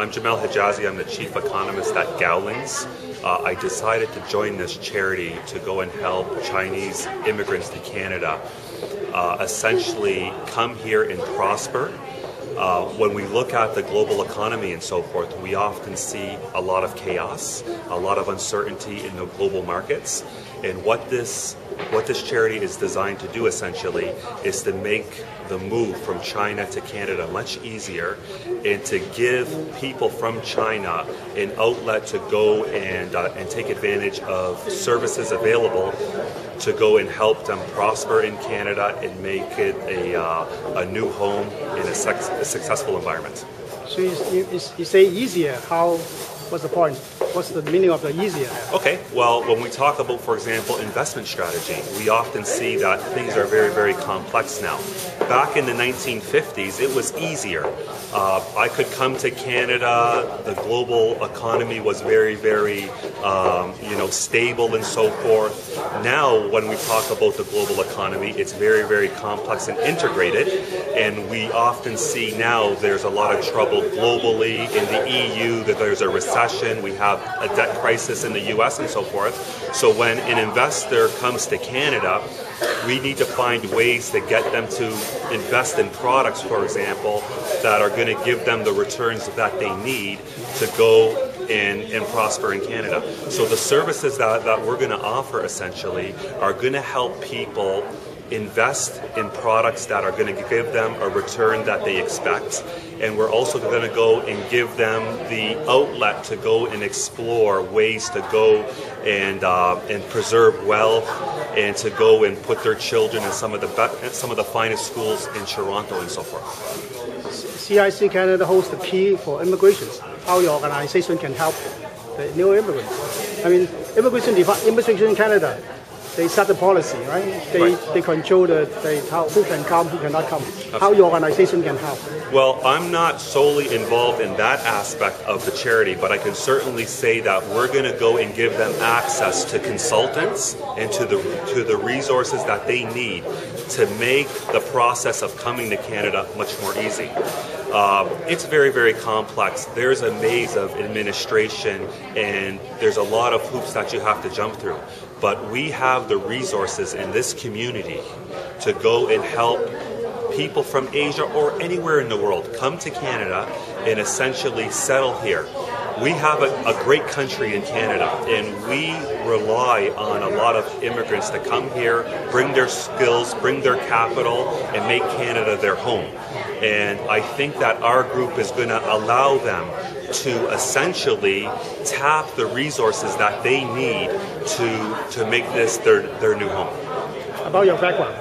I'm Jamel Hijazi. I'm the chief economist at Gowlings. I decided to join this charity to go and help Chinese immigrants to Canada essentially come here and prosper. When we look at the global economy and so forth, we often see a lot of chaos, a lot of uncertainty in the global markets. And what this charity is designed to do essentially is to make the move from China to Canada much easier and to give people from China an outlet to go and take advantage of services available to go and help them prosper in Canada and make it a new home in a successful environment. So you say easier, what's the point? What's the meaning of the easier? Okay, well, when we talk about, for example, investment strategy, we often see that things are very, very complex now. Back in the 1950s, it was easier. I could come to Canada, the global economy was very, very stable and so forth. Now, when we talk about the global economy, it's very, very complex and integrated, and we often see now there's a lot of trouble globally in the EU, that there's a recession, we have a debt crisis in the US and so forth. So when an investor comes to Canada, we need to find ways to get them to invest in products, for example, that are going to give them the returns that they need to go and prosper in Canada. So the services that we're going to offer essentially are going to help people invest in products that are going to give them a return that they expect, and we're also going to go and give them the outlet to go and explore ways to go and preserve wealth and to go and put their children in some of the finest schools in Toronto and so forth. CIC Canada holds the key for immigration. How your organization can help the new immigrants? I mean, immigration in Canada, they set the policy, right? They control who can come, who cannot come. Absolutely. How your organization can help? Well, I'm not solely involved in that aspect of the charity, but I can certainly say that we're going to go and give them access to consultants and to the resources that they need to make the process of coming to Canada much more easy. It's very, very complex. There's a maze of administration and there's a lot of hoops that you have to jump through. But we have the resources in this community to go and help people from Asia or anywhere in the world come to Canada and essentially settle here. We have a great country in Canada, and we rely on a lot of immigrants to come here, bring their skills, bring their capital, and make Canada their home. And I think that our group is going to allow them to essentially tap the resources that they need to make this their new home. About your background?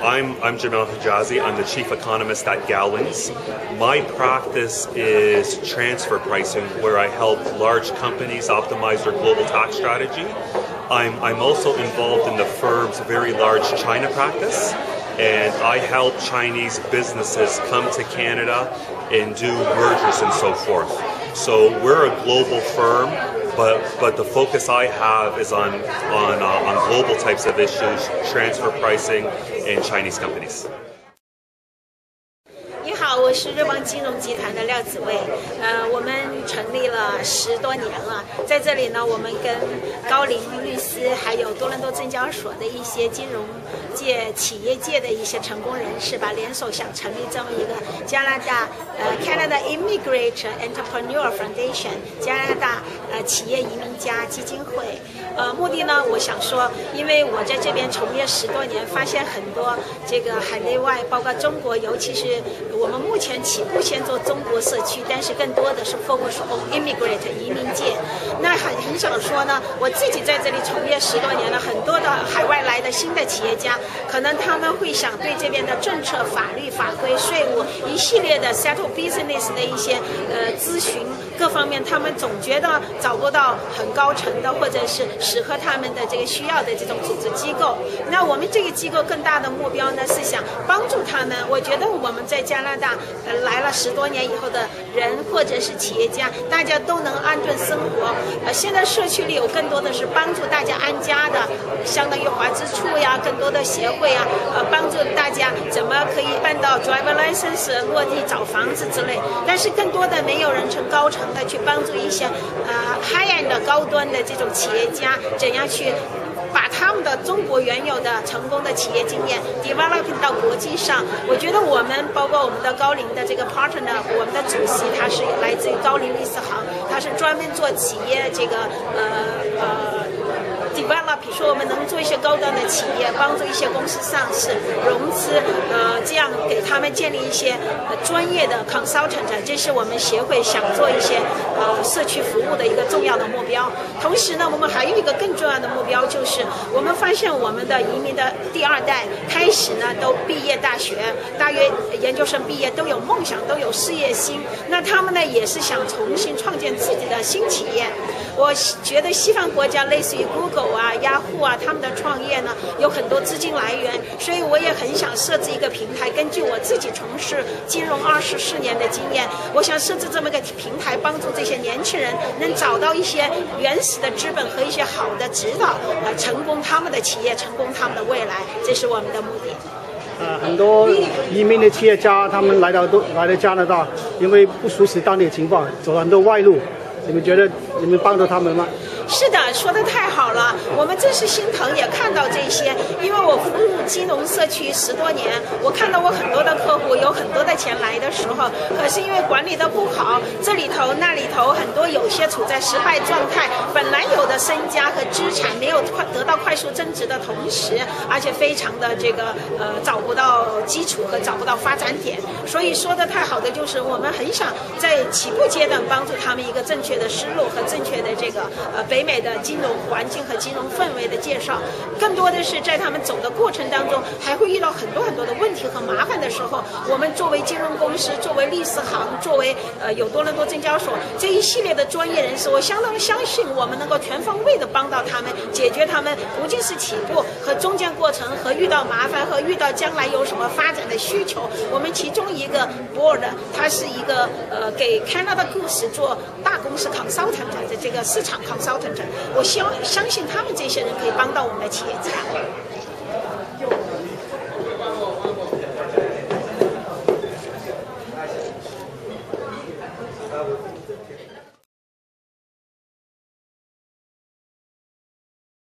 I'm Jamel Hijazi. I'm the chief economist at Gowlings. My practice is transfer pricing, where I help large companies optimize their global tax strategy. I'm also involved in the firm's very large China practice, and I help Chinese businesses come to Canada and do mergers and so forth. So we're a global firm, but the focus I have is on global types of issues, transfer pricing, and Chinese companies. 你好，我是瑞邦金融集团的廖子薇。我们成立了10多年了，在这里呢，我们跟高瓴律师还有多伦多证交所的一些金融界、企业界的一些成功人士吧，联手想成立这么一个加拿大Canada Immigrant Entrepreneur Foundation 加拿大企业移民家基金会。目的呢，我想说，因为我在这边从业10多年，发现很多这个海内外，包括中国，尤其是我们目前起步先做中国社区，但是更多的是 focus on immigrant 移民界。那很想说呢，我自己在这里从业10多年了，很多的海外来的新的企业家，可能他们会想对这边的政策、法律、法规、税务一系列的 settle business 的一些咨询各方面，他们总觉得找不到很高层的或者是适合他们的这个需要的这种组织机构。那我们这个机构更大的目标呢，是想帮助他们。我觉得我们在加拿大来了10多年以后的人或者是企业家，大家都能安顿生活。现在社区里有更多的是帮助大家安家的，相当于华之处呀，更多的协会啊，帮助大家怎么可以办到 driver license，落地找房子之类，但是更多的没有人从高层的去帮助一些high end 的高端的这种企业家怎样去把他们的中国原有的成功的企业经验 developing 到国际上。我觉得我们包括我们的高瓴的这个 partner， 我们的主席他是来自于高瓴律师行，他是专门做企业这个develop， 比如说我们能做一些高端的企业，帮助一些公司上市、融资，这样给他们建立一些专业的 consultant， 这是我们协会想做一些社区服务的一个重要的目标。同时呢，我们还有一个更重要的目标，就是我们发现我们的移民的第二代开始呢都毕业大学、大学研究生毕业，都有梦想，都有事业心。那他们呢也是想重新创建自己的新企业。我觉得西方国家类似于 Google 啊、Yahoo 啊，他们的创业呢有很多资金来源，所以我也很想设置一个平台。根据我自己从事金融24年的经验，我想设置这么个平台，帮助这些年轻人能找到一些原始的资本和一些好的指导，成功他们的企业，成功他们的未来，这是我们的目的。很多移民的企业家，他们来到加拿大，因为不熟悉当地的情况，走了很多歪路。你们觉得你们帮助他们吗？是的，说得太好了，我们真是心疼，也看到这些。因为我服务金融社区10多年，我看到我很多的客户有很多的钱来的时候，可是因为管理的不好，这里头那里头很多有些处在失败状态，本来有的身家和资产没有得到快速增值的同时，而且非常的这个找不到基础和找不到发展点。所以说得太好的就是我们很想在起步阶段帮助他们一个正确的思路和正确的这个北美的金融环境和金融氛围的介绍，更多的是在他们走的过程当中，还会遇到很多的问题和麻烦的时候，我们作为金融公司、作为律师行、作为有多伦多证交所这一系列的专业人士，我相当相信我们能够全方位的帮到他们，解决他们不仅是起步和中间过程和遇到麻烦和遇到将来有什么发展的需求。我们其中一个 board， 它是一个给 Canada Goose 做大公司 consultant 的这个市场 consultant， 我相信他们这些人可以帮到我们的企业家。